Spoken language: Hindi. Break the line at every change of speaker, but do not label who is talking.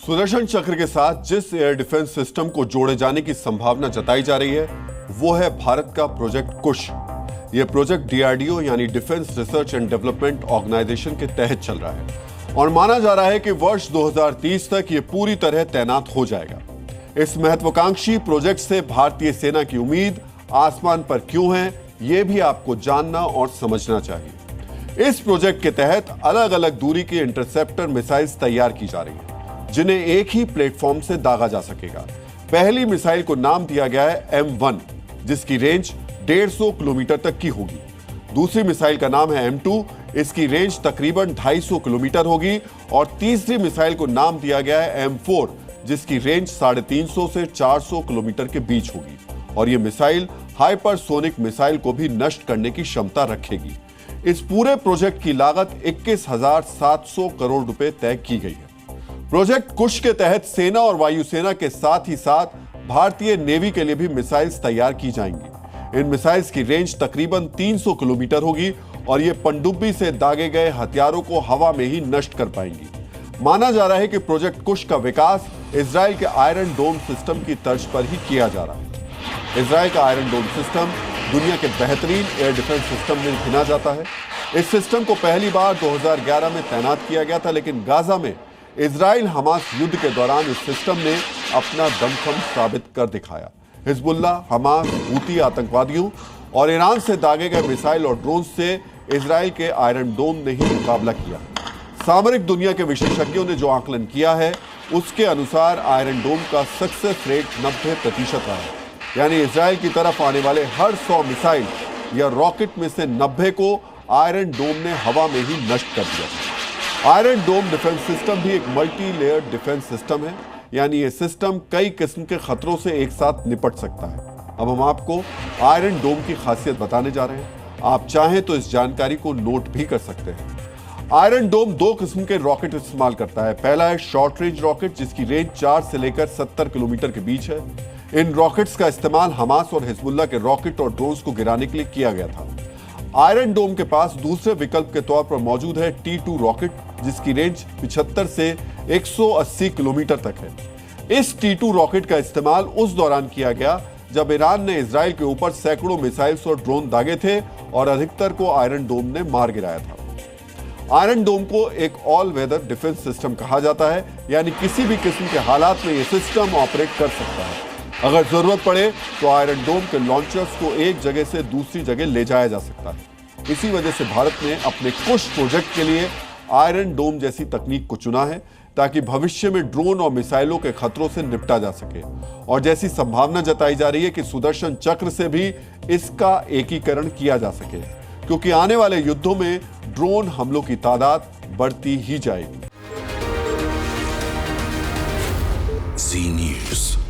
सुदर्शन चक्र के साथ जिस एयर डिफेंस सिस्टम को जोड़े जाने की संभावना जताई जा रही है वो है भारत का प्रोजेक्ट कुश। यह प्रोजेक्ट डीआरडीओ यानी defence research and development organisation के तहत चल रहा है और माना जा रहा है कि वर्ष 2030 तक यह पूरी तरह तैनात हो जाएगा। इस महत्वाकांक्षी प्रोजेक्ट से भारतीय सेना की उम्मीद आसमान पर क्यों है, यह भी आपको जानना और समझना चाहिए। इस प्रोजेक्ट के तहत अलग अलग दूरी की इंटरसेप्टर मिसाइल्स तैयार की जा रही है जिन्हें एक ही प्लेटफॉर्म से दागा जा सकेगा। पहली मिसाइल को नाम दिया गया है M1 जिसकी रेंज 150 किलोमीटर तक की होगी। दूसरी मिसाइल का नाम है M2, इसकी रेंज तकरीबन 250 किलोमीटर होगी और तीसरी मिसाइल को नाम दिया गया है M4 जिसकी रेंज 350 से 400 किलोमीटर के बीच होगी और यह मिसाइल हाइपरसोनिक मिसाइल को भी नष्ट करने की क्षमता रखेगी। इस पूरे प्रोजेक्ट की लागत 21,700 करोड़ रुपए तय की गई है। प्रोजेक्ट कुश के तहत सेना और वायुसेना के साथ ही साथ भारतीय नेवी के लिए भी मिसाइल्स तैयार की जाएंगी। इन मिसाइल्स की रेंज तकरीबन 300 किलोमीटर होगी और ये पनडुब्बी से दागे गए हथियारों को हवा में ही नष्ट कर पाएंगी। माना जा रहा है कि प्रोजेक्ट कुश का विकास इजराइल के आयरन डोम सिस्टम की तर्ज पर ही किया जा रहा है। इजराइल का आयरन डोम सिस्टम दुनिया के बेहतरीन एयर डिफेंस सिस्टम में गिना जाता है। इस सिस्टम को पहली बार 2011 में तैनात किया गया था, लेकिन गाजा में इजराइल हमास युद्ध के दौरान इस सिस्टम ने अपना दमखम साबित कर दिखाया। हिजबुल्ला, हमास, हूती आतंकवादियों और ईरान से दागे गए मिसाइल और ड्रोन से इजराइल के आयरन डोम ने ही मुकाबला किया। सामरिक दुनिया के विशेषज्ञों ने जो आकलन किया है उसके अनुसार आयरन डोम का सक्सेस रेट 90% रहा है, यानी इजराइल की तरफ आने वाले हर 100 मिसाइल या रॉकेट में से 90 को आयरन डोम ने हवा में ही नष्ट कर दिया। आयरन डोम डिफेंस सिस्टम भी एक मल्टी लेयर डिफेंस सिस्टम है, यानी यह सिस्टम कई किस्म के खतरों से एक साथ निपट सकता है। अब हम आपको आयरन डोम की खासियत बताने जा रहे हैं। आप चाहें तो इस जानकारी को नोट भी कर सकते हैं। आयरन डोम 2 किस्म के रॉकेट इस्तेमाल करता है। पहला है शॉर्ट रेंज रॉकेट जिसकी रेंज 4 से लेकर 70 किलोमीटर के बीच है। इन रॉकेट्स का इस्तेमाल हमास और हिजबुल्ला के रॉकेट और ड्रोन्स को गिराने के लिए किया गया था। आयरन डोम के पास दूसरे विकल्प के तौर पर मौजूद है T2 रॉकेट जिसकी रेंज 75 से 180 किलोमीटर तक है। इस T2 रॉकेट का इस्तेमाल उस दौरान किया गया जब ईरान ने इजराइल के ऊपर सैकड़ों मिसाइल्स और ड्रोन दागे थे और अधिकतर को आयरन डोम ने मार गिराया था। आयरन डोम को एक ऑल वेदर डिफेंस सिस्टम कहा जाता है, यानी किसी भी किस्म के हालात में यह सिस्टम ऑपरेट कर सकता है। अगर जरूरत पड़े तो आयरन डोम के लॉन्चर्स को एक जगह से दूसरी जगह ले जाया जा सकता है। इसी वजह से भारत ने अपने कुश प्रोजेक्ट के लिए आयरन डोम जैसी तकनीक को चुना है ताकि भविष्य में ड्रोन और मिसाइलों के खतरों से निपटा जा सके और जैसी संभावना जताई जा रही है कि सुदर्शन चक्र से भी इसका एकीकरण किया जा सके, क्योंकि आने वाले युद्धों में ड्रोन हमलों की तादाद बढ़ती ही जाएगी।
जी न्यूज़।